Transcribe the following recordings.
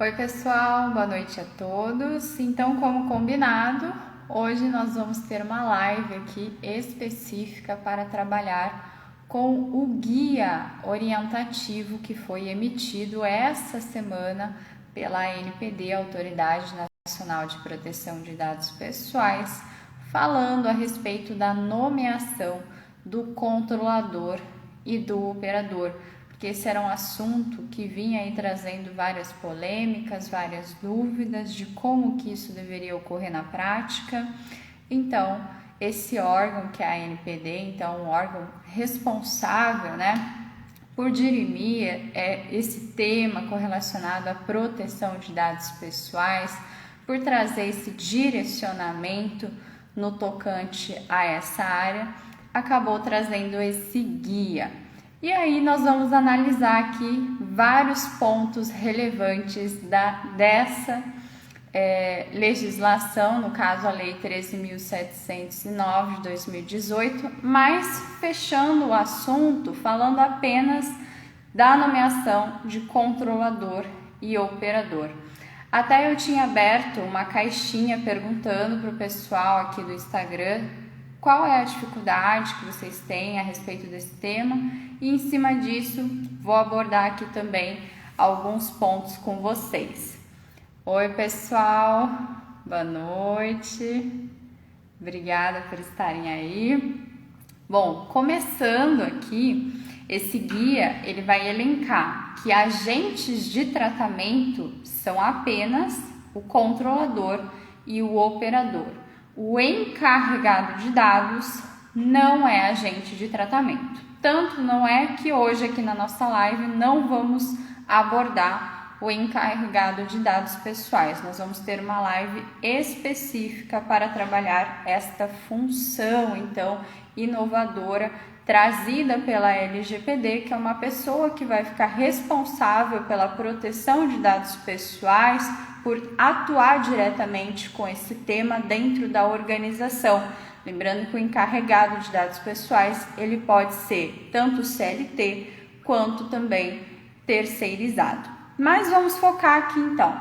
Oi pessoal, boa noite a todos. Então, como combinado, hoje nós vamos ter uma live aqui específica para trabalhar com o guia orientativo que foi emitido essa semana pela ANPD, Autoridade Nacional de Proteção de Dados Pessoais, falando a respeito da nomeação do controlador e do operador, porque esse era um assunto que vinha aí trazendo várias polêmicas, várias dúvidas de como que isso deveria ocorrer na prática. Então, esse órgão que é a ANPD, então um órgão responsável, por dirimir esse tema correlacionado à proteção de dados pessoais, por trazer esse direcionamento no tocante a essa área, acabou trazendo esse guia. E aí nós vamos analisar aqui vários pontos relevantes dessa legislação, no caso a Lei 13.709 de 2018, mas fechando o assunto falando apenas da nomeação de controlador e operador. Até eu tinha aberto uma caixinha perguntando para o pessoal aqui do Instagram qual é a dificuldade que vocês têm a respeito desse tema, e em cima disso vou abordar aqui também alguns pontos com vocês. Oi pessoal, boa noite, obrigada por estarem aí. Bom, começando aqui, esse guia ele vai elencar que agentes de tratamento são apenas o controlador e o operador. O encarregado de dados não é agente de tratamento. Tanto não é que hoje aqui na nossa live não vamos abordar o encarregado de dados pessoais. Nós vamos ter uma live específica para trabalhar esta função, então, inovadora, trazida pela LGPD, que é uma pessoa que vai ficar responsável pela proteção de dados pessoais, por atuar diretamente com esse tema dentro da organização. Lembrando que o encarregado de dados pessoais, ele pode ser tanto CLT quanto também terceirizado. Mas vamos focar aqui então.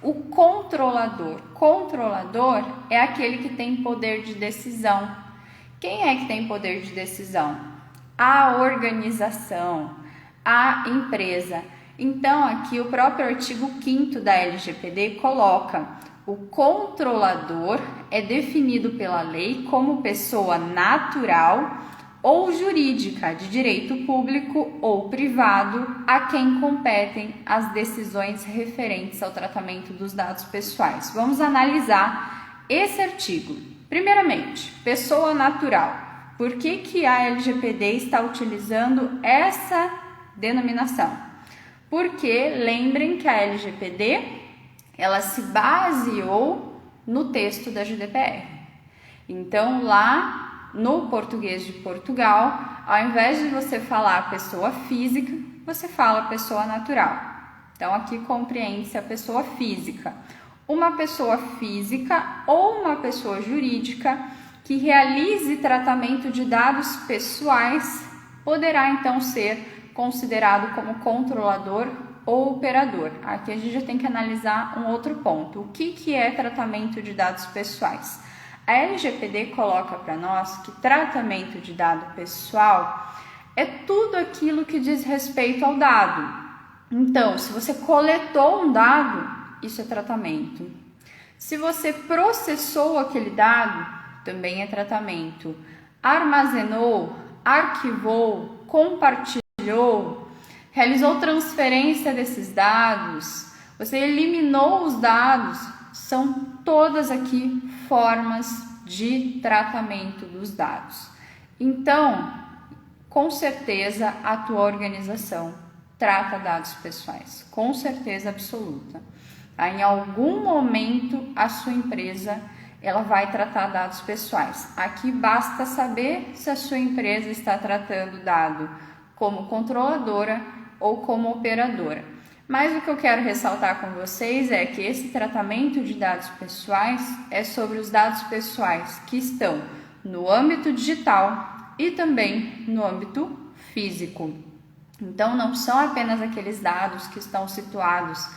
O controlador. Controlador é aquele que tem poder de decisão. Quem é que tem poder de decisão? A organização, a empresa. Então, aqui o próprio artigo 5º da LGPD coloca: o controlador é definido pela lei como pessoa natural ou jurídica de direito público ou privado a quem competem as decisões referentes ao tratamento dos dados pessoais. Vamos analisar esse artigo. Primeiramente, pessoa natural. Por que a LGPD está utilizando essa denominação? Porque lembrem que a LGPD ela se baseou no texto da GDPR. Então, lá no português de Portugal, ao invés de você falar pessoa física, você fala pessoa natural. Então, aqui compreende-se a pessoa física. Uma pessoa física ou uma pessoa jurídica que realize tratamento de dados pessoais poderá então ser considerado como controlador ou operador. Aqui a gente já tem que analisar um outro ponto. O que é tratamento de dados pessoais? A LGPD coloca para nós que tratamento de dado pessoal é tudo aquilo que diz respeito ao dado. Então, se você coletou um dado, isso é tratamento. Se você processou aquele dado, também é tratamento. Armazenou, arquivou, compartilhou, realizou transferência desses dados, você eliminou os dados, são todas aqui formas de tratamento dos dados. Então, com certeza a tua organização trata dados pessoais, com certeza absoluta. Em algum momento a sua empresa ela vai tratar dados pessoais. Aqui basta saber se a sua empresa está tratando dado como controladora ou como operadora. Mas o que eu quero ressaltar com vocês é que esse tratamento de dados pessoais é sobre os dados pessoais que estão no âmbito digital e também no âmbito físico. Então, não são apenas aqueles dados que estão situados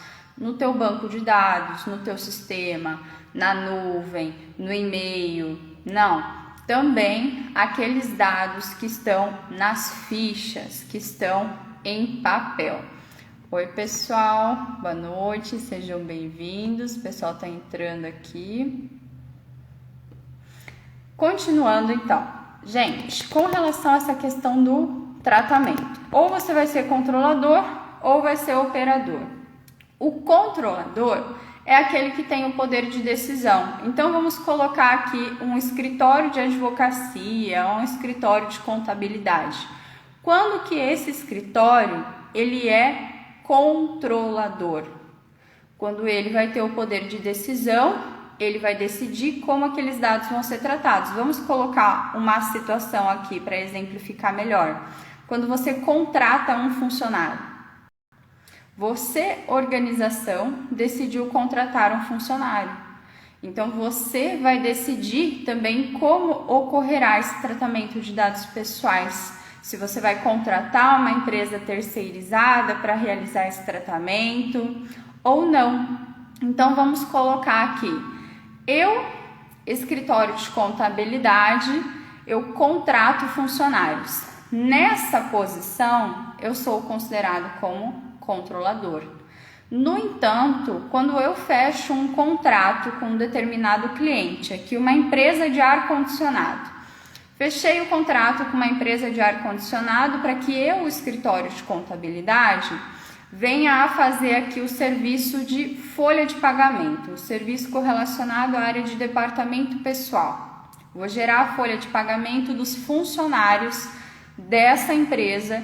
no teu banco de dados, no teu sistema, na nuvem, no e-mail, não. Também aqueles dados que estão nas fichas, que estão em papel. Oi pessoal, boa noite, sejam bem-vindos, o pessoal está entrando aqui. Continuando então, gente, com relação a essa questão do tratamento, ou você vai ser controlador ou vai ser operador. O controlador é aquele que tem o poder de decisão. Então vamos colocar aqui um escritório de advocacia, um escritório de contabilidade. Quando que esse escritório ele é controlador? Quando ele vai ter o poder de decisão, ele vai decidir como aqueles dados vão ser tratados. Vamos colocar uma situação aqui para exemplificar melhor. Quando você contrata um funcionário, você, organização, decidiu contratar um funcionário. Então, você vai decidir também como ocorrerá esse tratamento de dados pessoais. Se você vai contratar uma empresa terceirizada para realizar esse tratamento ou não. Então, vamos colocar aqui. Eu, escritório de contabilidade, eu contrato funcionários. Nessa posição, eu sou considerado como controlador. No entanto, quando eu fecho um contrato com um determinado cliente, aqui uma empresa de ar-condicionado, fechei o contrato com uma empresa de ar-condicionado para que eu, o escritório de contabilidade, venha a fazer aqui o serviço de folha de pagamento, o serviço correlacionado à área de departamento pessoal. Vou gerar a folha de pagamento dos funcionários dessa empresa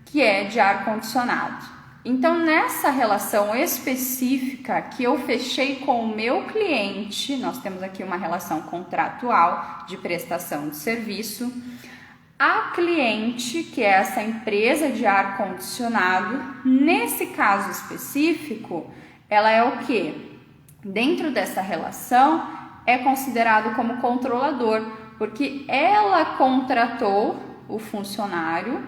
que é de ar-condicionado. Então, nessa relação específica que eu fechei com o meu cliente, nós temos aqui uma relação contratual de prestação de serviço. A cliente, que é essa empresa de ar-condicionado, nesse caso específico, ela é o quê? Dentro dessa relação, é considerado como controlador, porque ela contratou o funcionário,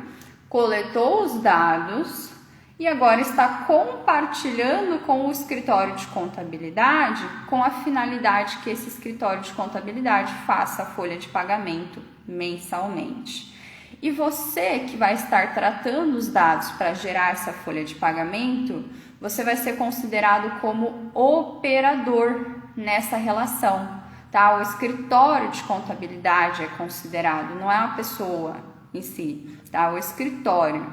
coletou os dados e agora está compartilhando com o escritório de contabilidade com a finalidade que esse escritório de contabilidade faça a folha de pagamento mensalmente. E você que vai estar tratando os dados para gerar essa folha de pagamento, você vai ser considerado como operador nessa relação, tá? O escritório de contabilidade é considerado, não é uma pessoa em si, tá? O escritório.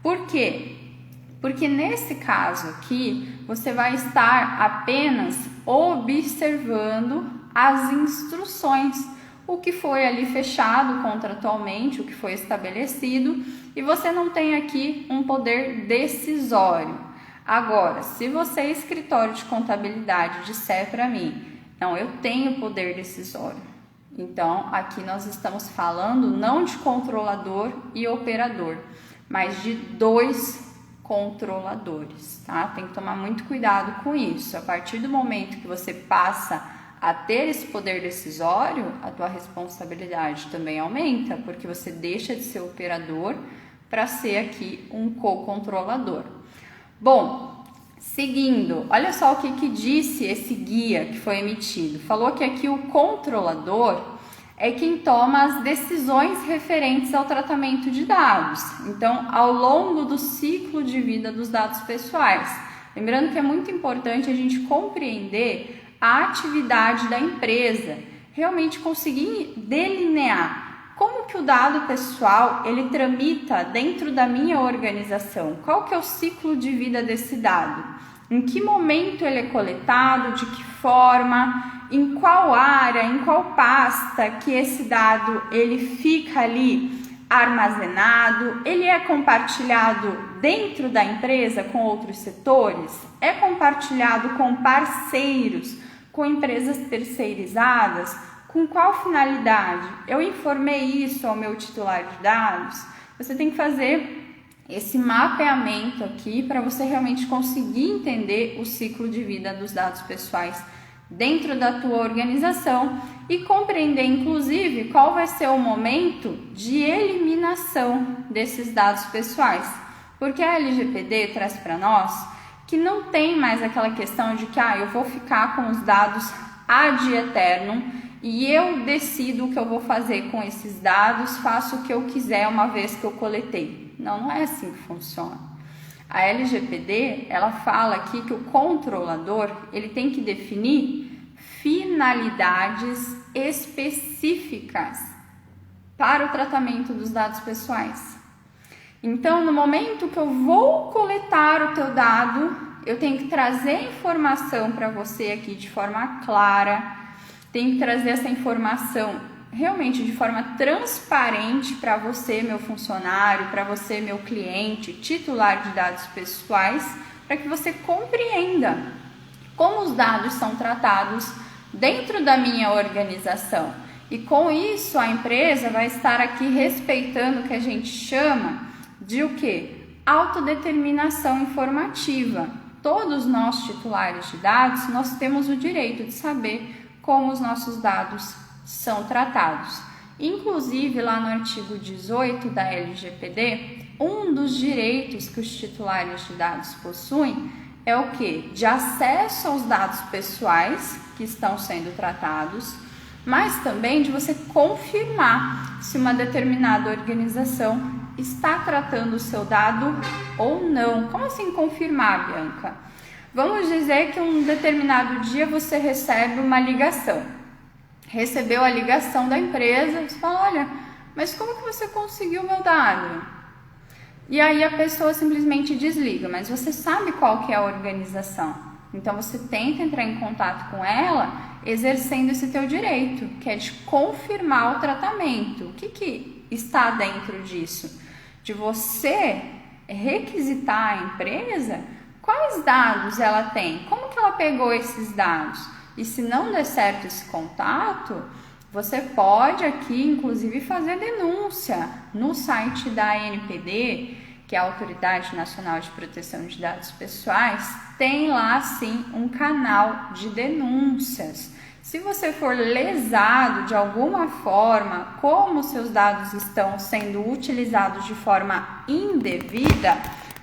Por quê? Porque nesse caso aqui, você vai estar apenas observando as instruções, o que foi ali fechado contratualmente, o que foi estabelecido, e você não tem aqui um poder decisório. Agora, se você, escritório de contabilidade, disser para mim, não, eu tenho poder decisório. Então, aqui nós estamos falando não de controlador e operador, mas de dois controladores, tá? Tem que tomar muito cuidado com isso. A partir do momento que você passa a ter esse poder decisório, a tua responsabilidade também aumenta, porque você deixa de ser operador para ser aqui um co-controlador. Bom, seguindo, olha só o que disse esse guia que foi emitido. Falou que aqui o controlador é quem toma as decisões referentes ao tratamento de dados. Então, ao longo do ciclo de vida dos dados pessoais. Lembrando que é muito importante a gente compreender a atividade da empresa, realmente conseguir delinear como que o dado pessoal ele tramita dentro da minha organização, qual que é o ciclo de vida desse dado, em que momento ele é coletado, de que forma, em qual área, em qual pasta que esse dado ele fica ali armazenado, ele é compartilhado dentro da empresa com outros setores, é compartilhado com parceiros, com empresas terceirizadas, com qual finalidade? Eu informei isso ao meu titular de dados? Você tem que fazer esse mapeamento aqui para você realmente conseguir entender o ciclo de vida dos dados pessoais dentro da tua organização e compreender, inclusive, qual vai ser o momento de eliminação desses dados pessoais. Porque a LGPD traz para nós que não tem mais aquela questão de que eu vou ficar com os dados ad eternum e eu decido o que eu vou fazer com esses dados, faço o que eu quiser uma vez que eu coletei. Não, não é assim que funciona. A LGPD, ela fala aqui que o controlador, ele tem que definir finalidades específicas para o tratamento dos dados pessoais. Então, no momento que eu vou coletar o teu dado, eu tenho que trazer informação para você aqui de forma clara, tenho que trazer essa informação realmente de forma transparente para você, meu funcionário, para você, meu cliente, titular de dados pessoais, para que você compreenda como os dados são tratados dentro da minha organização. E com isso, a empresa vai estar aqui respeitando o que a gente chama de o quê? Autodeterminação informativa. Todos nós, titulares de dados, nós temos o direito de saber como os nossos dados são tratados. Inclusive, lá no artigo 18 da LGPD, um dos direitos que os titulares de dados possuem é o quê? De acesso aos dados pessoais que estão sendo tratados, mas também de você confirmar se uma determinada organização está tratando o seu dado ou não. Como assim confirmar, Bianca? Vamos dizer que um determinado dia você recebe uma ligação. Recebeu a ligação da empresa, você fala, olha, mas como que você conseguiu o meu dado? E aí a pessoa simplesmente desliga, mas você sabe qual que é a organização. Então você tenta entrar em contato com ela, exercendo esse teu direito, que é de confirmar o tratamento. O que está dentro disso? De você requisitar a empresa quais dados ela tem, como que ela pegou esses dados. E se não der certo esse contato, você pode aqui, inclusive, fazer denúncia no site da ANPD, que é a Autoridade Nacional de Proteção de Dados Pessoais, tem lá, sim, um canal de denúncias. Se você for lesado de alguma forma, como seus dados estão sendo utilizados de forma indevida,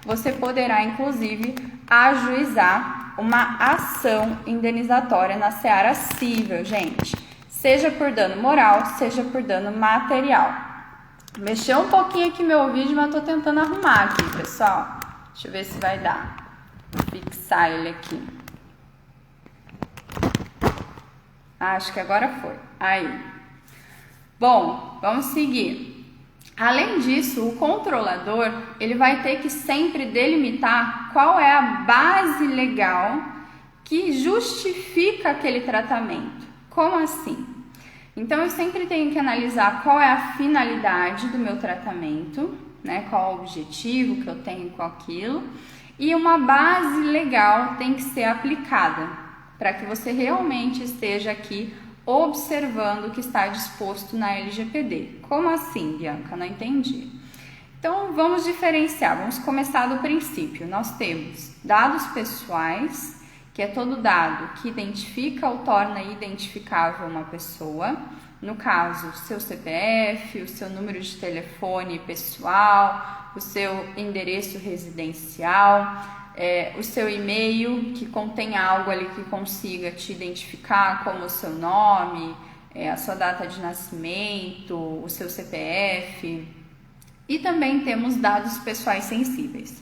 você poderá, inclusive, ajuizar uma ação indenizatória na seara civil, gente. Seja por dano moral, seja por dano material. Mexeu um pouquinho aqui meu vídeo, mas tô tentando arrumar aqui, pessoal. Deixa eu ver se vai dar. Vou fixar ele aqui. Acho que agora foi. Aí. Bom, vamos seguir. Além disso, o controlador, ele vai ter que sempre delimitar qual é a base legal que justifica aquele tratamento. Como assim? Então, eu sempre tenho que analisar qual é a finalidade do meu tratamento, né? Qual é o objetivo que eu tenho com aquilo. E uma base legal tem que ser aplicada para que você realmente esteja aqui observando o que está disposto na LGPD. Como assim, Bianca? Não entendi. Então, vamos diferenciar. Vamos começar do princípio. Nós temos dados pessoais, que é todo dado que identifica ou torna identificável uma pessoa. No caso, seu CPF, o seu número de telefone pessoal, o seu endereço residencial, o seu e-mail, que contém algo ali que consiga te identificar, como o seu nome, a sua data de nascimento, o seu CPF. E também temos dados pessoais sensíveis.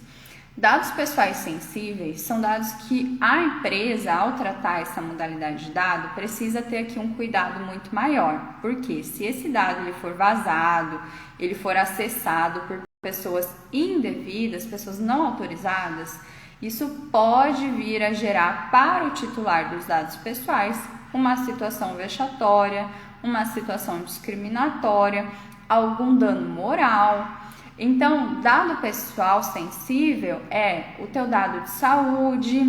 Dados pessoais sensíveis são dados que a empresa, ao tratar essa modalidade de dado, precisa ter aqui um cuidado muito maior. Porque se esse dado ele for vazado, ele for acessado por pessoas indevidas, pessoas não autorizadas, isso pode vir a gerar para o titular dos dados pessoais uma situação vexatória, uma situação discriminatória, algum dano moral. Então, dado pessoal sensível é o teu dado de saúde,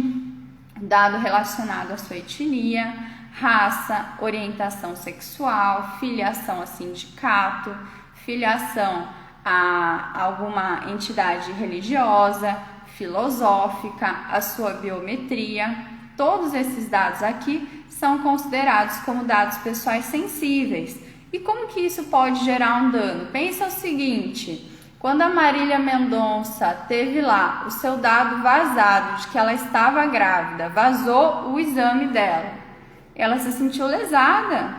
dado relacionado à sua etnia, raça, orientação sexual, filiação a sindicato, filiação a alguma entidade religiosa, filosófica, a sua biometria. Todos esses dados aqui são considerados como dados pessoais sensíveis. E como que isso pode gerar um dano? Pensa o seguinte: Quando a Marília Mendonça teve lá o seu dado vazado de que ela estava grávida, vazou o exame dela, ela se sentiu lesada,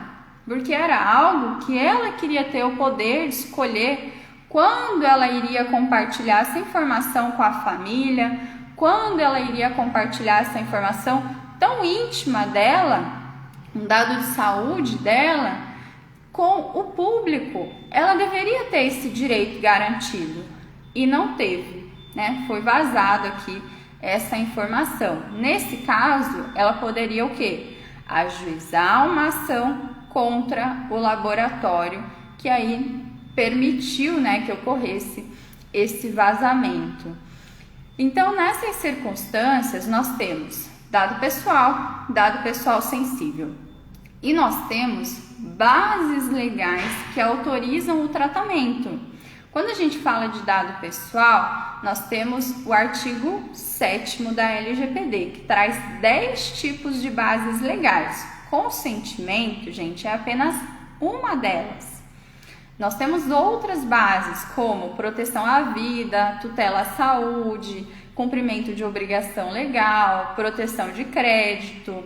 porque era algo que ela queria ter o poder de escolher quando ela iria compartilhar essa informação com a família, quando ela iria compartilhar essa informação tão íntima dela, um dado de saúde dela, com o público. Ela deveria ter esse direito garantido e não teve, né? Foi vazado aqui essa informação. Nesse caso, ela poderia o quê? Ajuizar uma ação contra o laboratório que aí permitiu, né, que ocorresse esse vazamento. Então, nessas circunstâncias, nós temos dado pessoal sensível. E nós temos bases legais que autorizam o tratamento. Quando a gente fala de dado pessoal, nós temos o artigo 7º da LGPD, que traz 10 tipos de bases legais. Consentimento, gente, é apenas uma delas. Nós temos outras bases, como proteção à vida, tutela à saúde, cumprimento de obrigação legal, proteção de crédito,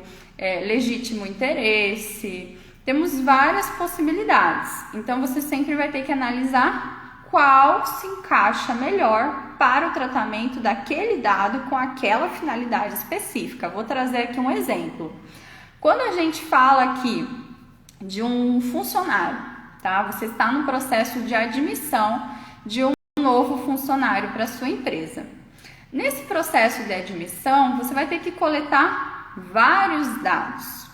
legítimo interesse. Temos várias possibilidades. Então, você sempre vai ter que analisar qual se encaixa melhor para o tratamento daquele dado com aquela finalidade específica. Vou trazer aqui um exemplo. Quando a gente fala aqui de um funcionário, tá? Você está no processo de admissão de um novo funcionário para a sua empresa. Nesse processo de admissão, você vai ter que coletar vários dados.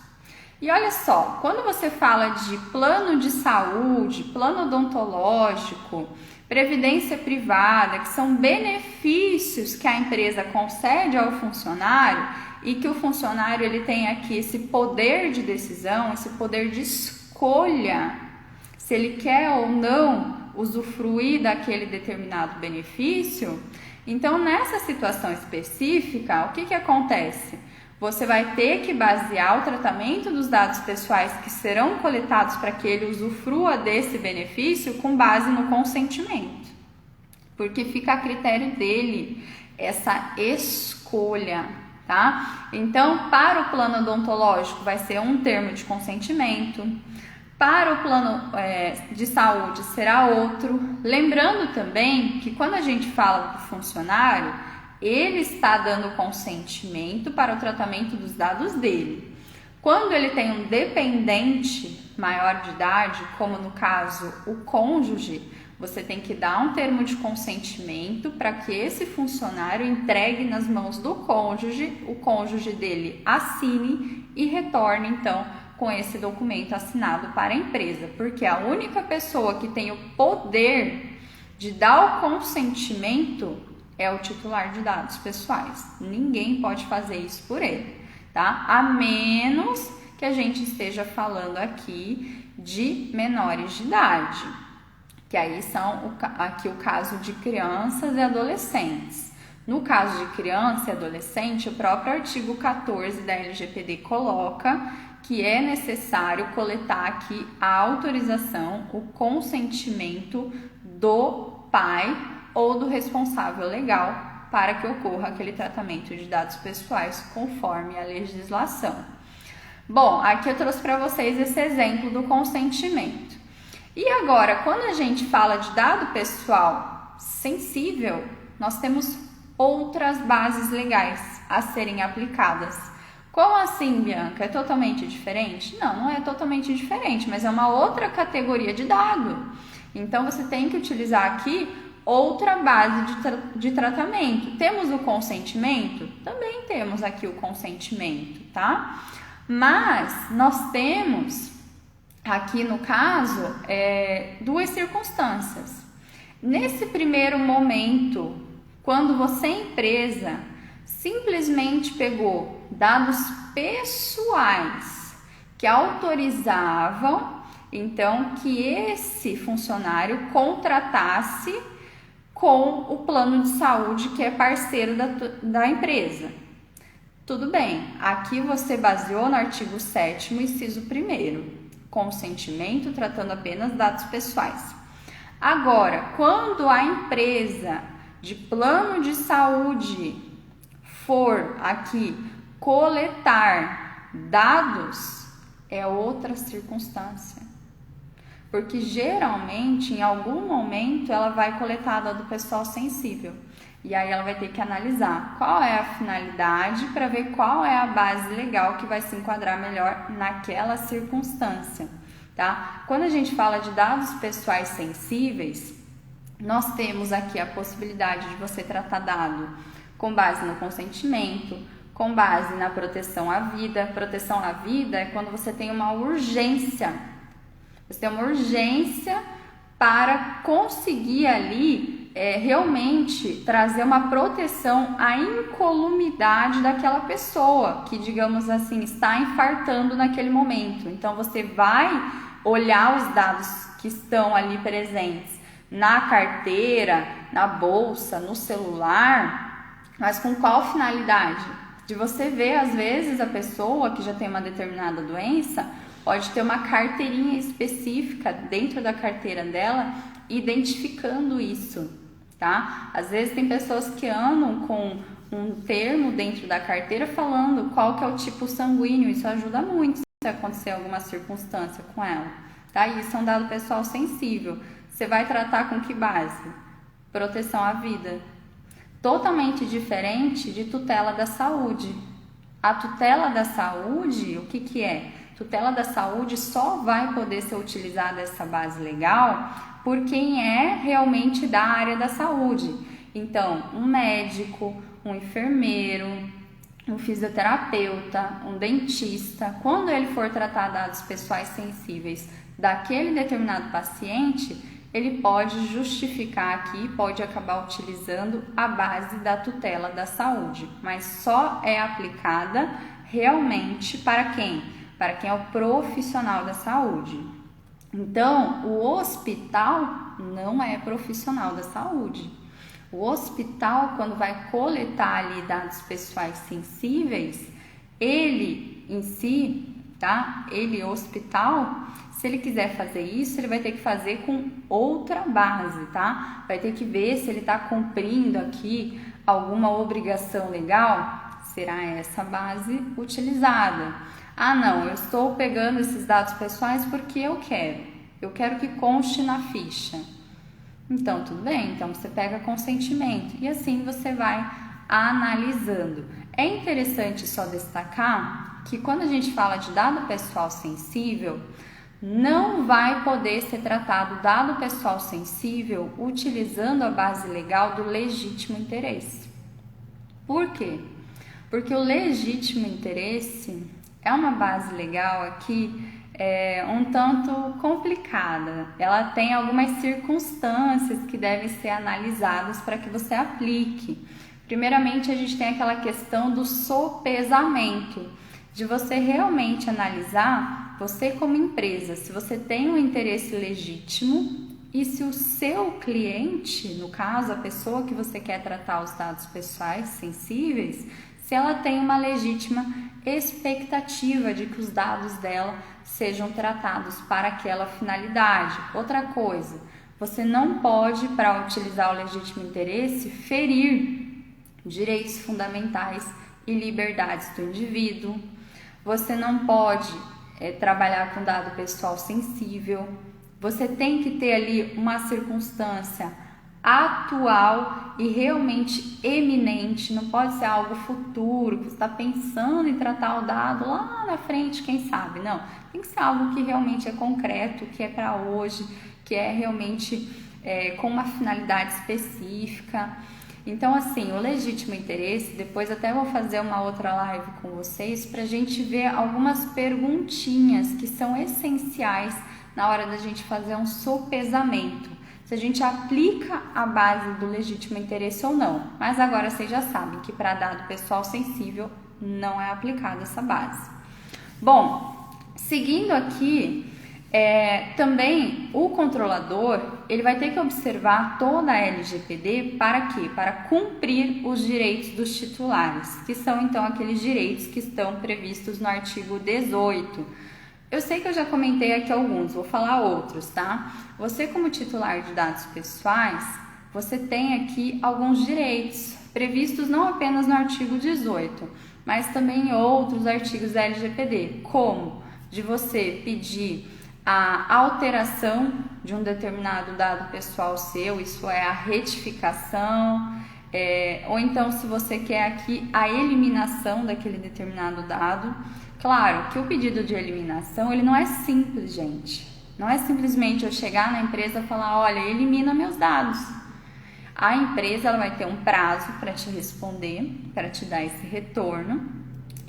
E olha só, quando você fala de plano de saúde, plano odontológico, previdência privada, que são benefícios que a empresa concede ao funcionário e que o funcionário ele tem aqui esse poder de decisão, esse poder de escolha, se ele quer ou não usufruir daquele determinado benefício. Então, nessa situação específica, o que acontece? Você vai ter que basear o tratamento dos dados pessoais que serão coletados para que ele usufrua desse benefício com base no consentimento, porque fica a critério dele essa escolha, tá? Então, para o plano odontológico vai ser um termo de consentimento, para o plano de saúde será outro. Lembrando também que quando a gente fala do funcionário, ele está dando consentimento para o tratamento dos dados dele. Quando ele tem um dependente maior de idade, como no caso o cônjuge, você tem que dar um termo de consentimento para que esse funcionário entregue nas mãos do cônjuge, o cônjuge dele assine e retorne então com esse documento assinado para a empresa, porque a única pessoa que tem o poder de dar o consentimento é o titular de dados pessoais. Ninguém pode fazer isso por ele, tá? A menos que a gente esteja falando aqui de menores de idade, que aí são aqui o caso de crianças e adolescentes. No caso de criança e adolescente, o próprio artigo 14 da LGPD coloca que é necessário coletar aqui a autorização, o consentimento do pai ou do responsável legal para que ocorra aquele tratamento de dados pessoais conforme a legislação. Bom, aqui eu trouxe para vocês esse exemplo do consentimento. E agora, quando a gente fala de dado pessoal sensível, nós temos outras bases legais a serem aplicadas. Como assim, Bianca? É totalmente diferente? Não, não é totalmente diferente, mas é uma outra categoria de dado. Então, você tem que utilizar aqui outra base de tratamento. Temos o consentimento? Também temos aqui o consentimento, tá? Mas nós temos aqui no caso duas circunstâncias. Nesse primeiro momento, quando você, empresa, simplesmente pegou dados pessoais que autorizavam então que esse funcionário contratasse com o plano de saúde que é parceiro da empresa. Tudo bem, aqui você baseou no artigo 7º, inciso 1º, consentimento tratando apenas dados pessoais. Agora, quando a empresa de plano de saúde for aqui coletar dados, é outra circunstância. Porque geralmente, em algum momento, ela vai coletar dado do pessoal sensível. E aí ela vai ter que analisar qual é a finalidade para ver qual é a base legal que vai se enquadrar melhor naquela circunstância, tá? Quando a gente fala de dados pessoais sensíveis, nós temos aqui a possibilidade de você tratar dado com base no consentimento, com base na proteção à vida. Proteção à vida é quando você tem uma urgência. Você tem uma urgência para conseguir ali realmente trazer uma proteção à incolumidade daquela pessoa que, digamos assim, está infartando naquele momento. Então, você vai olhar os dados que estão ali presentes na carteira, na bolsa, no celular, mas com qual finalidade? De você ver, às vezes, a pessoa que já tem uma determinada doença pode ter uma carteirinha específica dentro da carteira dela identificando isso, tá? Às vezes tem pessoas que andam com um termo dentro da carteira falando qual que é o tipo sanguíneo. Isso ajuda muito se acontecer alguma circunstância com ela, tá? E isso é um dado pessoal sensível. Você vai tratar com que base? Proteção à vida. Totalmente diferente de tutela da saúde. A tutela da saúde, o que é? Tutela da saúde só vai poder ser utilizada essa base legal por quem é realmente da área da saúde. Então, um médico, um enfermeiro, um fisioterapeuta, um dentista, quando ele for tratar dados pessoais sensíveis daquele determinado paciente, ele pode justificar aqui, pode acabar utilizando a base da tutela da saúde, mas só é aplicada realmente para quem? Para quem é o profissional da saúde. Então, o hospital não é profissional da saúde. O hospital, quando vai coletar ali dados pessoais sensíveis, ele em si, tá? Ele, hospital, se ele quiser fazer isso, ele vai ter que fazer com outra base, tá? Vai ter que ver se ele está cumprindo aqui alguma obrigação legal. Será essa base utilizada? Ah, não, eu estou pegando esses dados pessoais porque eu quero que conste na ficha. Então, tudo bem, então você pega consentimento e assim você vai analisando. É interessante só destacar que quando a gente fala de dado pessoal sensível, não vai poder ser tratado dado pessoal sensível utilizando a base legal do legítimo interesse. Por quê? Porque o legítimo interesse é uma base legal aqui um tanto complicada. Ela tem algumas circunstâncias que devem ser analisadas para que você aplique. Primeiramente, a gente tem aquela questão do sopesamento, de você realmente analisar, você como empresa, se você tem um interesse legítimo e se o seu cliente, no caso, a pessoa que você quer tratar os dados pessoais sensíveis, se ela tem uma legítima expectativa de que os dados dela sejam tratados para aquela finalidade. Outra coisa, você não pode, para utilizar o legítimo interesse, ferir direitos fundamentais e liberdades do indivíduo. Você não pode trabalhar com dado pessoal sensível. Você tem que ter ali uma circunstância atual e realmente eminente, não pode ser algo futuro, que você está pensando em tratar o dado lá na frente, quem sabe, não. Tem que ser algo que realmente é concreto, que é para hoje, que é realmente com uma finalidade específica. Então, assim, o legítimo interesse, depois até vou fazer uma outra live com vocês para a gente ver algumas perguntinhas que são essenciais na hora da gente fazer um sopesamento, se a gente aplica a base do legítimo interesse ou não. Mas agora vocês já sabem que para dado pessoal sensível não é aplicada essa base. Bom, seguindo aqui, também o controlador ele vai ter que observar toda a LGPD para quê? Para cumprir os direitos dos titulares, que são então aqueles direitos que estão previstos no artigo 18. Eu sei que eu já comentei aqui alguns, vou falar outros, tá? Você, como titular de dados pessoais, você tem aqui alguns direitos previstos não apenas no artigo 18, mas também em outros artigos da LGPD, como de você pedir a alteração de um determinado dado pessoal seu, isso é a retificação, ou então se você quer aqui a eliminação daquele determinado dado. Claro que o pedido de eliminação, ele não é simples, gente. Não é simplesmente eu chegar na empresa e falar, olha, elimina meus dados. A empresa ela vai ter um prazo para te responder, para te dar esse retorno,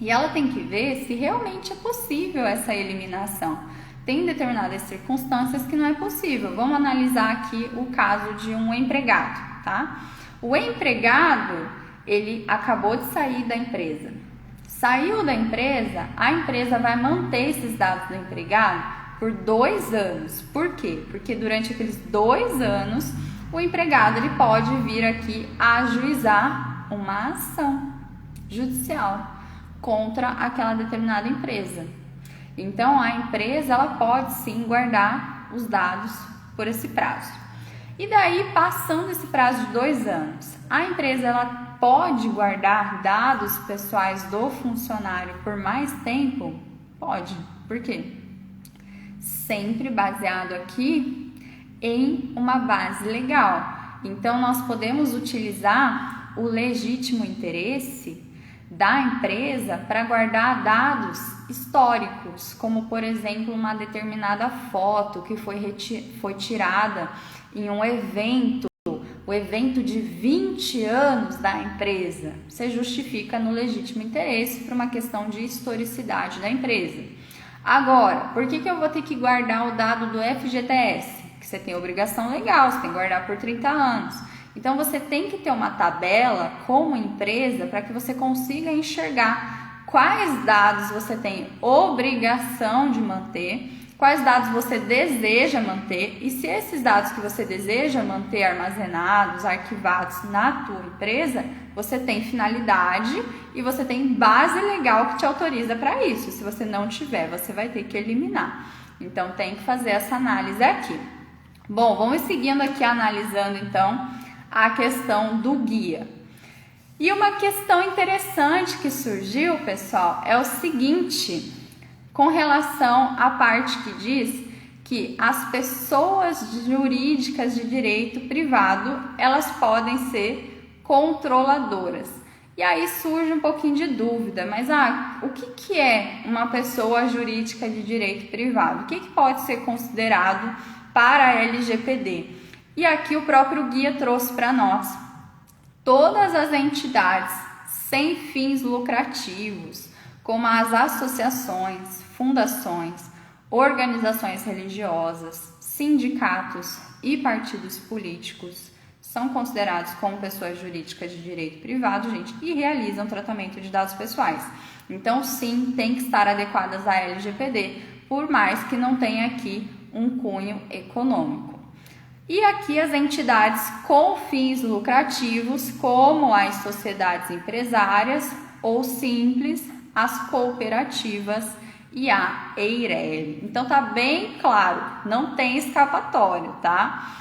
e ela tem que ver se realmente é possível essa eliminação. Tem determinadas circunstâncias que não é possível. Vamos analisar aqui o caso de um empregado, tá? O empregado, ele acabou de sair da empresa. Saiu da empresa, a empresa vai manter esses dados do empregado por 2 anos. Por quê? Porque durante aqueles 2 anos, o empregado ele pode vir aqui ajuizar uma ação judicial contra aquela determinada empresa. Então, a empresa ela pode sim guardar os dados por esse prazo. E daí, passando esse prazo de 2 anos, a empresa ela pode guardar dados pessoais do funcionário por mais tempo? Pode. Por quê? Sempre baseado aqui em uma base legal. Então, nós podemos utilizar o legítimo interesse da empresa para guardar dados históricos, como, por exemplo, uma determinada foto que foi tirada em um evento, o evento de 20 anos da empresa. Você justifica no legítimo interesse por uma questão de historicidade da empresa. Agora, por que eu vou ter que guardar o dado do FGTS? Que você tem obrigação legal, você tem que guardar por 30 anos. Então, você tem que ter uma tabela como empresa para que você consiga enxergar quais dados você tem obrigação de manter, quais dados você deseja manter e se esses dados que você deseja manter armazenados, arquivados na tua empresa, você tem finalidade e você tem base legal que te autoriza para isso. Se você não tiver, você vai ter que eliminar. Então, tem que fazer essa análise aqui. Bom, vamos seguindo aqui analisando então a questão do guia. E uma questão interessante que surgiu, pessoal, é o seguinte, com relação à parte que diz que as pessoas jurídicas de direito privado, elas podem ser controladoras. E aí surge um pouquinho de dúvida, mas o que é uma pessoa jurídica de direito privado? O que pode ser considerado para a LGPD? E aqui o próprio guia trouxe para nós. Todas as entidades sem fins lucrativos, como as associações, fundações, organizações religiosas, sindicatos e partidos políticos, são considerados como pessoas jurídicas de direito privado, gente, e realizam tratamento de dados pessoais. Então, sim, tem que estar adequadas à LGPD, por mais que não tenha aqui um cunho econômico. E aqui as entidades com fins lucrativos, como as sociedades empresárias ou simples, as cooperativas e a EIRELI. Então, tá bem claro, não tem escapatório, tá?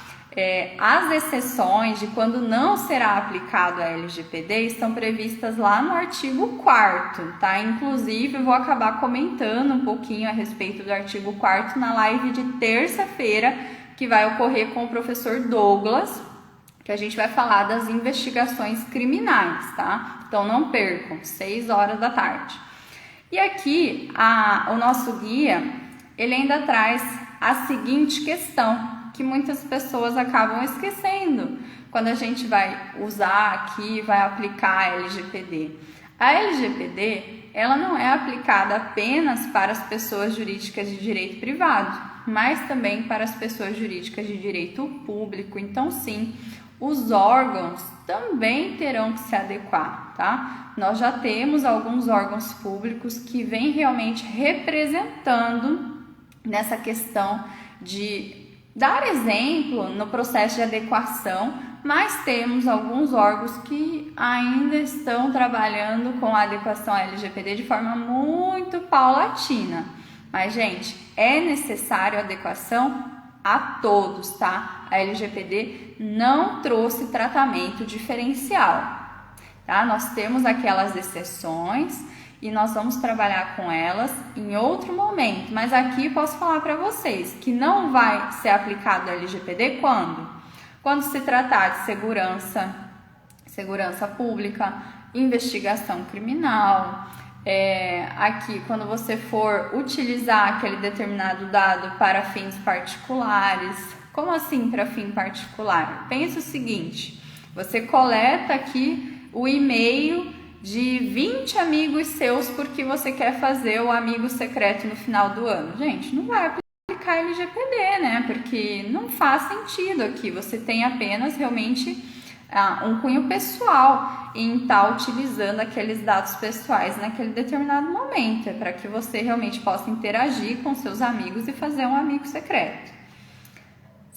As exceções de quando não será aplicado a LGPD estão previstas lá no artigo 4º, tá? Inclusive, eu vou acabar comentando um pouquinho a respeito do artigo 4º na live de terça-feira, que vai ocorrer com o professor Douglas, que a gente vai falar das investigações criminais, tá? Então, não percam, 6 horas da tarde. E aqui, o nosso guia, ele ainda traz a seguinte questão, que muitas pessoas acabam esquecendo quando a gente vai usar aqui, vai aplicar a LGPD. A LGPD, ela não é aplicada apenas para as pessoas jurídicas de direito privado, mas também para as pessoas jurídicas de direito público. Então, sim, os órgãos também terão que se adequar, tá? Nós já temos alguns órgãos públicos que vêm realmente representando nessa questão de dar exemplo no processo de adequação, mas temos alguns órgãos que ainda estão trabalhando com a adequação à LGPD de forma muito paulatina. Mas, gente, é necessário adequação a todos, tá? A LGPD não trouxe tratamento diferencial, tá? Nós temos aquelas exceções e nós vamos trabalhar com elas em outro momento, mas aqui posso falar para vocês que não vai ser aplicado a LGPD quando? Quando se tratar de segurança pública, investigação criminal, aqui quando você for utilizar aquele determinado dado para fins particulares. Como assim para fim particular? Pensa o seguinte, você coleta aqui o e-mail de 20 amigos seus porque você quer fazer o amigo secreto no final do ano. Gente, não vai aplicar LGPD, né? Porque não faz sentido aqui, você tem apenas realmente um cunho pessoal em estar utilizando aqueles dados pessoais naquele determinado momento, para que você realmente possa interagir com seus amigos e fazer um amigo secreto.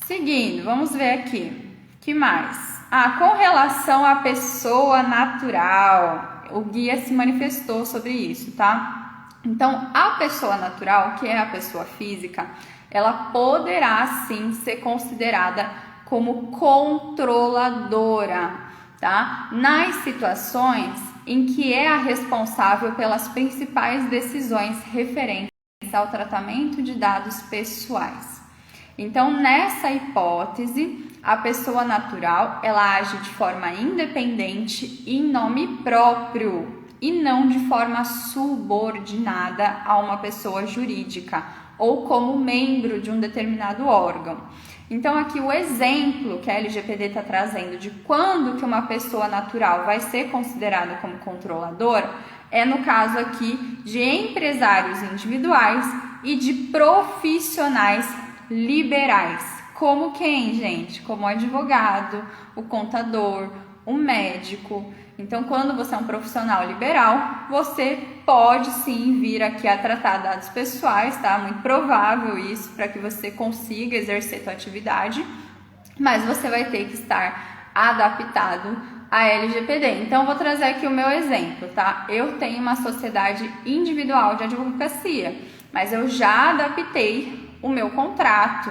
Seguindo, vamos ver aqui, que mais? Com relação à pessoa natural, o guia se manifestou sobre isso, tá? Então, a pessoa natural, que é a pessoa física, ela poderá sim ser considerada como controladora, tá? Nas situações em que é a responsável pelas principais decisões referentes ao tratamento de dados pessoais. Então, nessa hipótese, a pessoa natural, ela age de forma independente e em nome próprio e não de forma subordinada a uma pessoa jurídica ou como membro de um determinado órgão. Então, aqui o exemplo que a LGPD está trazendo de quando que uma pessoa natural vai ser considerada como controladora é no caso aqui de empresários individuais e de profissionais liberais. Como quem, gente? Como o advogado, o contador, o médico. Então, quando você é um profissional liberal, você pode sim vir aqui a tratar dados pessoais, tá? Muito provável isso para que você consiga exercer sua atividade, mas você vai ter que estar adaptado à LGPD. Então, vou trazer aqui o meu exemplo, tá? Eu tenho uma sociedade individual de advocacia, mas eu já adaptei o meu contrato.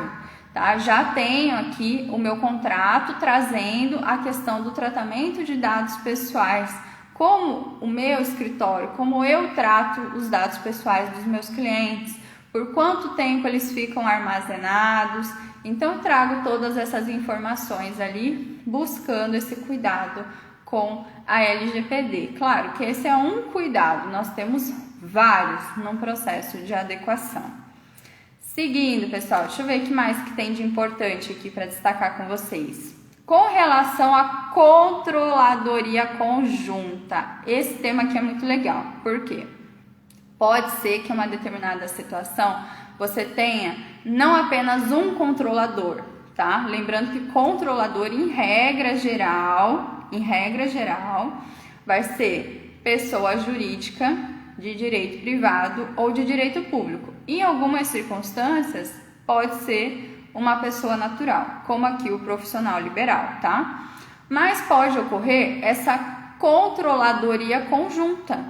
Tá? Já tenho aqui o meu contrato trazendo a questão do tratamento de dados pessoais, como o meu escritório, como eu trato os dados pessoais dos meus clientes, por quanto tempo eles ficam armazenados. Então, eu trago todas essas informações ali, buscando esse cuidado com a LGPD. Claro que esse é um cuidado, nós temos vários num processo de adequação. Seguindo, pessoal, deixa eu ver o que mais que tem de importante aqui para destacar com vocês. Com relação à controladoria conjunta, esse tema aqui é muito legal. Por quê? Pode ser que em uma determinada situação você tenha não apenas um controlador, tá? Lembrando que controlador, em regra geral, vai ser pessoa jurídica de direito privado ou de direito público. Em algumas circunstâncias, pode ser uma pessoa natural, como aqui o profissional liberal, tá? Mas pode ocorrer essa controladoria conjunta,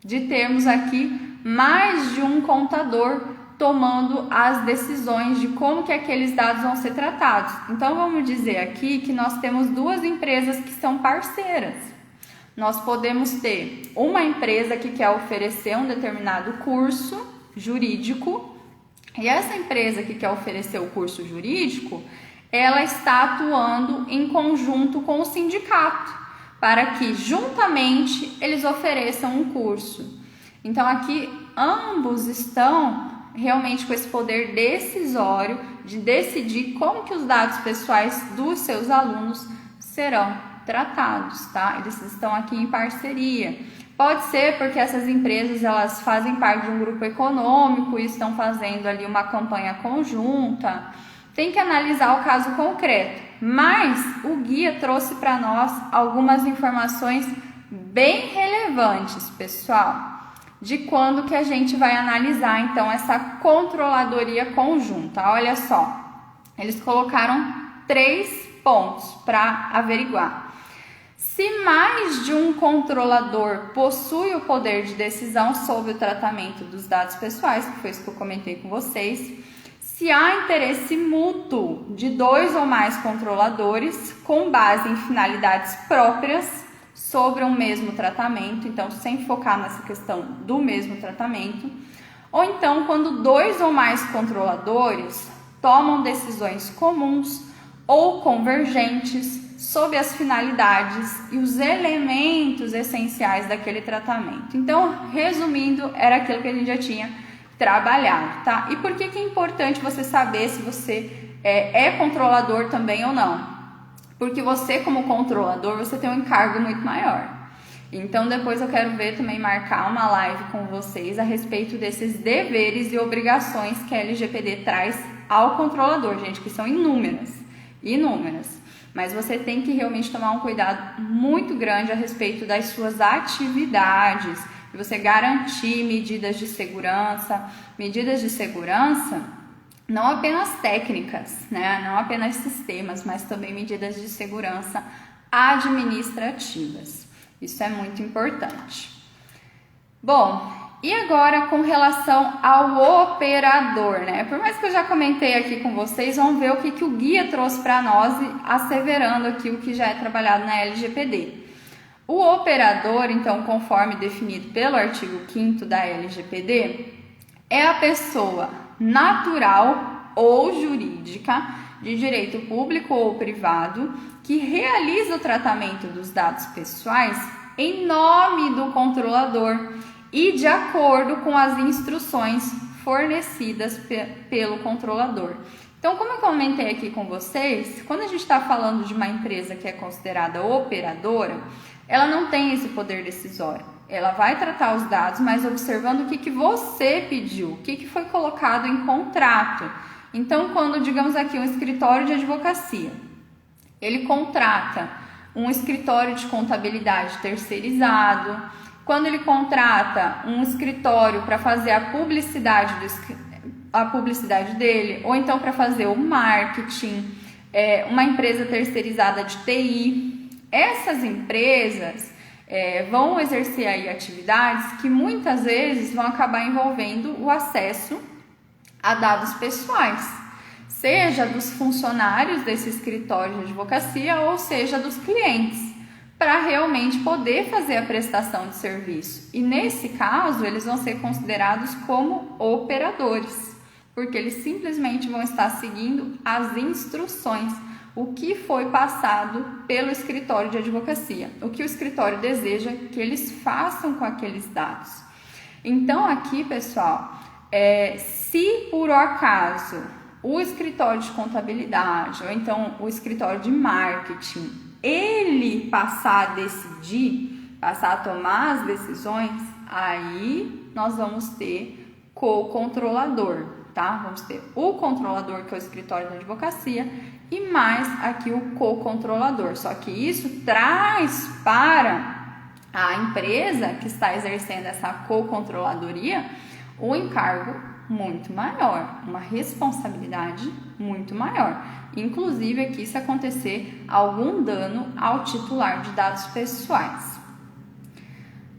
de termos aqui mais de um contador tomando as decisões de como que aqueles dados vão ser tratados. Então, vamos dizer aqui que nós temos duas empresas que são parceiras. Nós podemos ter uma empresa que quer oferecer um determinado curso jurídico, e essa empresa que quer oferecer o curso jurídico, ela está atuando em conjunto com o sindicato, para que juntamente eles ofereçam um curso. Então aqui ambos estão realmente com esse poder decisório de decidir como que os dados pessoais dos seus alunos serão tratados, tá? Eles estão aqui em parceria. Pode ser porque essas empresas elas fazem parte de um grupo econômico e estão fazendo ali uma campanha conjunta. Tem que analisar o caso concreto, mas o guia trouxe para nós algumas informações bem relevantes, pessoal, de quando que a gente vai analisar então essa controladoria conjunta. Olha só, eles colocaram 3 pontos para averiguar. Se mais de um controlador possui o poder de decisão sobre o tratamento dos dados pessoais, que foi isso que eu comentei com vocês, se há interesse mútuo de 2 ou mais controladores com base em finalidades próprias sobre um mesmo tratamento, então sem focar nessa questão do mesmo tratamento, ou então quando 2 ou mais controladores tomam decisões comuns ou convergentes sobre as finalidades e os elementos essenciais daquele tratamento. Então, resumindo, era aquilo que a gente já tinha trabalhado, tá? E por que é importante você saber se você é controlador também ou não? Porque você, como controlador, você tem um encargo muito maior. Então, depois eu quero ver também marcar uma live com vocês a respeito desses deveres e obrigações que a LGPD traz ao controlador, gente, que são inúmeras. Mas você tem que realmente tomar um cuidado muito grande a respeito das suas atividades, de você garantir medidas de segurança não apenas técnicas, né? Não apenas sistemas, mas também medidas de segurança administrativas. Isso é muito importante. Bom, e agora com relação ao operador, né? Por mais que eu já comentei aqui com vocês, vamos ver o que o guia trouxe para nós, asseverando aqui o que já é trabalhado na LGPD. O operador, então, conforme definido pelo artigo 5º da LGPD, é a pessoa natural ou jurídica de direito público ou privado que realiza o tratamento dos dados pessoais em nome do controlador e de acordo com as instruções fornecidas pelo controlador. Então, como eu comentei aqui com vocês, quando a gente está falando de uma empresa que é considerada operadora, ela não tem esse poder decisório. Ela vai tratar os dados, mas observando o que você pediu, o que foi colocado em contrato. Então, quando, digamos aqui, um escritório de advocacia, ele contrata um escritório de contabilidade terceirizado, quando ele contrata um escritório para fazer a publicidade dele, ou então para fazer o marketing, uma empresa terceirizada de TI, essas empresas vão exercer aí atividades que muitas vezes vão acabar envolvendo o acesso a dados pessoais, seja dos funcionários desse escritório de advocacia ou seja dos clientes, para realmente poder fazer a prestação de serviço. E nesse caso, eles vão ser considerados como operadores, porque eles simplesmente vão estar seguindo as instruções, o que foi passado pelo escritório de advocacia, o que o escritório deseja que eles façam com aqueles dados. Então, aqui, pessoal, se por acaso o escritório de contabilidade ou então o escritório de marketing ele passar a decidir, passar a tomar as decisões, aí nós vamos ter co-controlador, tá? Vamos ter o controlador, que é o escritório da advocacia, e mais aqui o co-controlador. Só que isso traz para a empresa que está exercendo essa co-controladoria um encargo muito maior, uma responsabilidade muito maior. Inclusive aqui se acontecer algum dano ao titular de dados pessoais.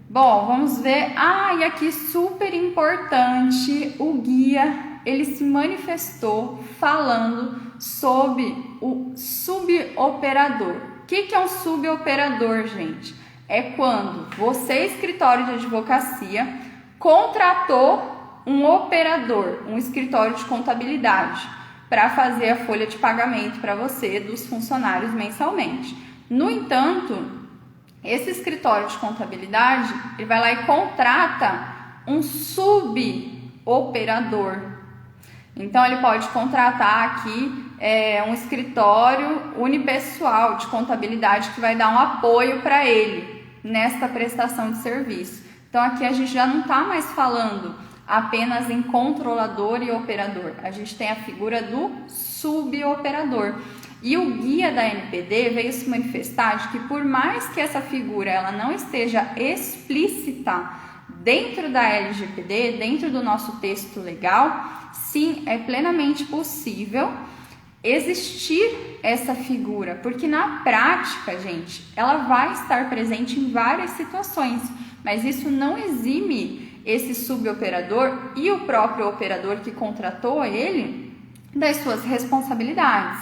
Bom, vamos ver. E aqui super importante, o guia, ele se manifestou falando sobre o suboperador. O que é um suboperador, gente? É quando você, escritório de advocacia, contratou um operador, um escritório de contabilidade, para fazer a folha de pagamento para você dos funcionários mensalmente. No entanto, esse escritório de contabilidade, ele vai lá e contrata um suboperador. Então, ele pode contratar aqui um escritório unipessoal de contabilidade que vai dar um apoio para ele nesta prestação de serviço. Então, aqui a gente já não está mais falando apenas em controlador e operador. A gente tem a figura do suboperador. E o guia da NPD veio se manifestar de que por mais que essa figura ela não esteja explícita dentro da LGPD, dentro do nosso texto legal, sim, é plenamente possível existir essa figura, porque na prática, gente, ela vai estar presente em várias situações, mas isso não exime esse suboperador e o próprio operador que contratou ele das suas responsabilidades.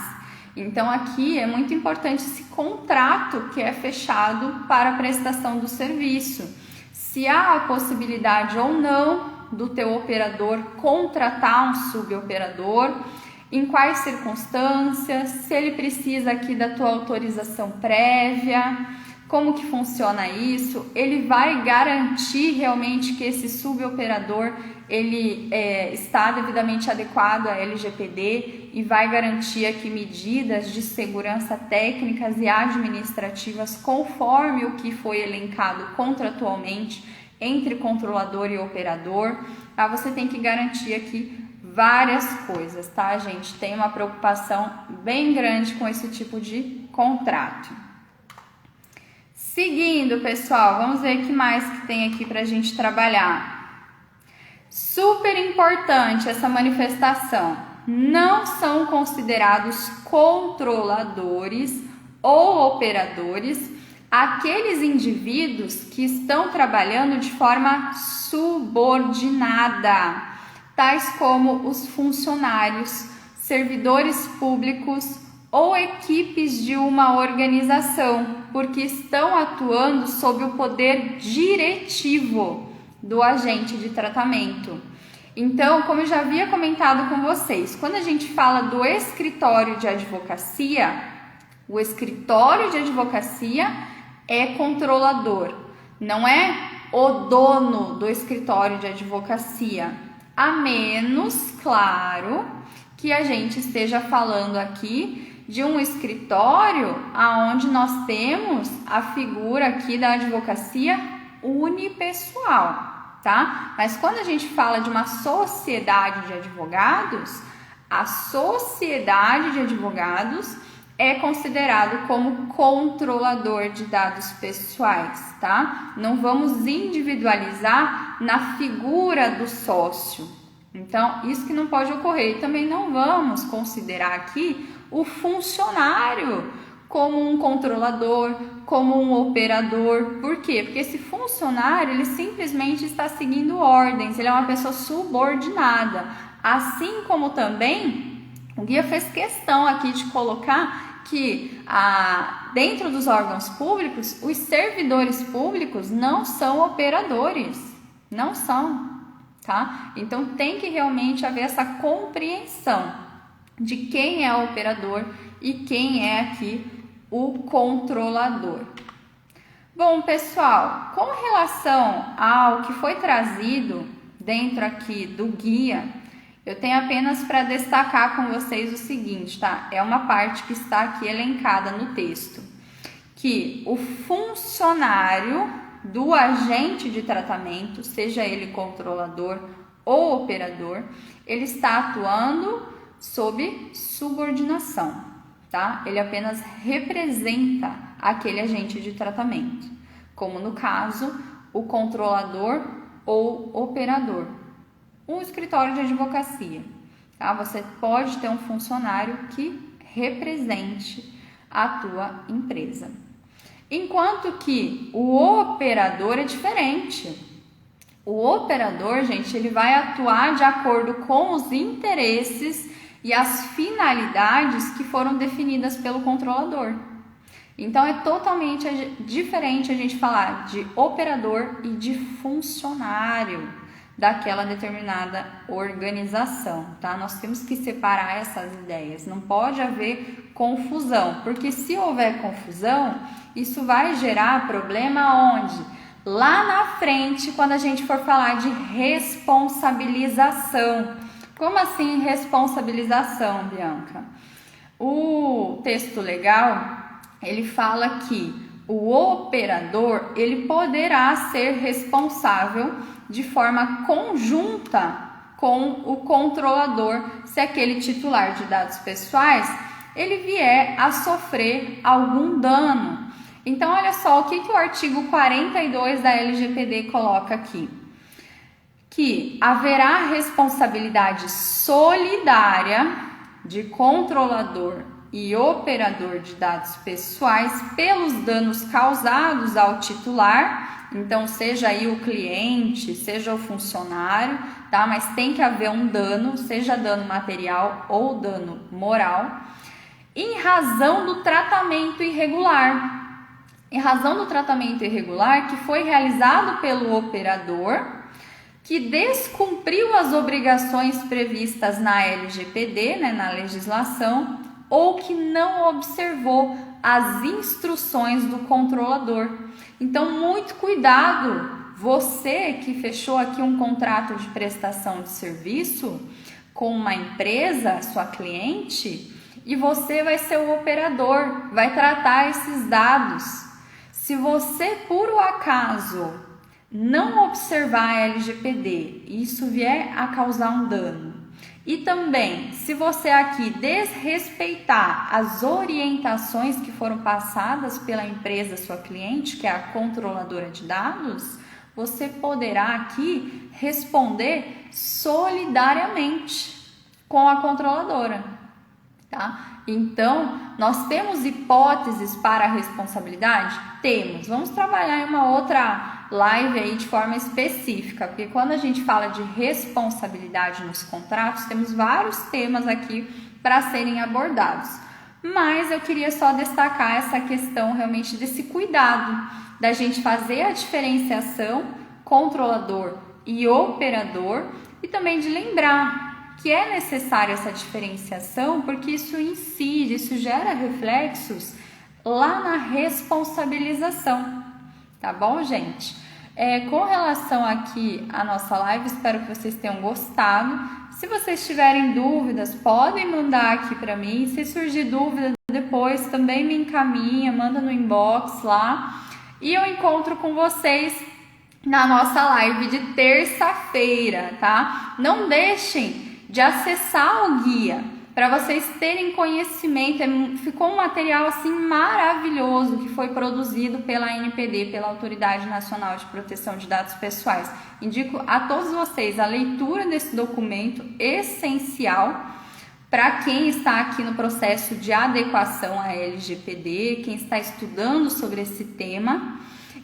Então aqui é muito importante esse contrato que é fechado para a prestação do serviço. Se há a possibilidade ou não do teu operador contratar um suboperador, em quais circunstâncias, se ele precisa aqui da tua autorização prévia, como que funciona isso, ele vai garantir realmente que esse suboperador ele está devidamente adequado à LGPD e vai garantir aqui medidas de segurança técnicas e administrativas conforme o que foi elencado contratualmente entre controlador e operador. Você tem que garantir aqui várias coisas, tá, gente? Tem uma preocupação bem grande com esse tipo de contrato. Seguindo, pessoal, vamos ver o que mais que tem aqui para a gente trabalhar. Super importante essa manifestação. Não são considerados controladores ou operadores aqueles indivíduos que estão trabalhando de forma subordinada, tais como os funcionários, servidores públicos ou equipes de uma organização, porque estão atuando sob o poder diretivo do agente de tratamento. Então, como eu já havia comentado com vocês, quando a gente fala do escritório de advocacia, o escritório de advocacia é controlador, não é o dono do escritório de advocacia, a menos, claro, que a gente esteja falando aqui de um escritório aonde nós temos a figura aqui da advocacia unipessoal, tá? Mas quando a gente fala de uma sociedade de advogados, a sociedade de advogados é considerado como controlador de dados pessoais, tá? Não vamos individualizar na figura do sócio. Então, isso que não pode ocorrer. E também não vamos considerar aqui o funcionário como um controlador, como um operador. Por quê? Porque esse funcionário, ele simplesmente está seguindo ordens, ele é uma pessoa subordinada. Assim como também o guia fez questão aqui de colocar que dentro dos órgãos públicos, os servidores públicos não são operadores, não são, tá? Então tem que realmente haver essa compreensão de quem é o operador e quem é aqui o controlador. Bom, pessoal, com relação ao que foi trazido dentro aqui do guia, eu tenho apenas para destacar com vocês o seguinte, tá? É uma parte que está aqui elencada no texto, que o funcionário do agente de tratamento, seja ele controlador ou operador, ele está atuando sob subordinação, tá? Ele apenas representa aquele agente de tratamento, como no caso, o controlador ou operador. Um escritório de advocacia, tá? Você pode ter um funcionário que represente a tua empresa. Enquanto que o operador é diferente. O operador, gente, ele vai atuar de acordo com os interesses e as finalidades que foram definidas pelo controlador. Então, é totalmente diferente a gente falar de operador e de funcionário daquela determinada organização, tá? Nós temos que separar essas ideias, não pode haver confusão, porque se houver confusão, isso vai gerar problema onde? Lá na frente, quando a gente for falar de responsabilização. Como assim responsabilização, Bianca? O texto legal, ele fala que o operador, ele poderá ser responsável de forma conjunta com o controlador, se aquele titular de dados pessoais, ele vier a sofrer algum dano. Então, olha só, o que o artigo 42 da LGPD coloca aqui? Que haverá responsabilidade solidária de controlador e operador de dados pessoais pelos danos causados ao titular, então seja aí o cliente, seja o funcionário, tá? Mas tem que haver um dano, seja dano material ou dano moral, em razão do tratamento irregular. Em razão do tratamento irregular que foi realizado pelo operador, que descumpriu as obrigações previstas na LGPD, né, na legislação, ou que não observou as instruções do controlador. Então, muito cuidado, você que fechou aqui um contrato de prestação de serviço com uma empresa, sua cliente, e você vai ser o operador, vai tratar esses dados. Se você, por um acaso, não observar a LGPD e isso vier a causar um dano, e também, se você aqui desrespeitar as orientações que foram passadas pela empresa, sua cliente, que é a controladora de dados, você poderá aqui responder solidariamente com a controladora, tá? Então, nós temos hipóteses para a responsabilidade? Temos. Vamos trabalhar em uma outra live aí de forma específica, porque quando a gente fala de responsabilidade nos contratos, temos vários temas aqui para serem abordados. Mas eu queria só destacar essa questão realmente desse cuidado, da gente fazer a diferenciação controlador e operador, e também de lembrar que é necessária essa diferenciação, porque isso incide, isso gera reflexos lá na responsabilização, tá bom, gente? Com relação aqui à nossa live, espero que vocês tenham gostado. Se vocês tiverem dúvidas, podem mandar aqui para mim. Se surgir dúvida depois, também me encaminha, manda no inbox lá. E eu encontro com vocês na nossa live de terça-feira, tá? Não deixem de acessar o guia para vocês terem conhecimento. Ficou um material assim maravilhoso que foi produzido pela ANPD, pela Autoridade Nacional de Proteção de Dados Pessoais. Indico a todos vocês a leitura desse documento essencial para quem está aqui no processo de adequação à LGPD, quem está estudando sobre esse tema.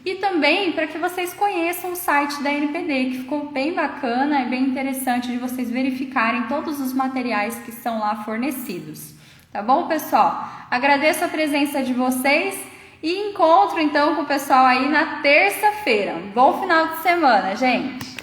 E também para que vocês conheçam o site da ANPD, que ficou bem bacana e bem interessante de vocês verificarem todos os materiais que são lá fornecidos. Tá bom, pessoal? Agradeço a presença de vocês e encontro então com o pessoal aí na terça-feira. Bom final de semana, gente!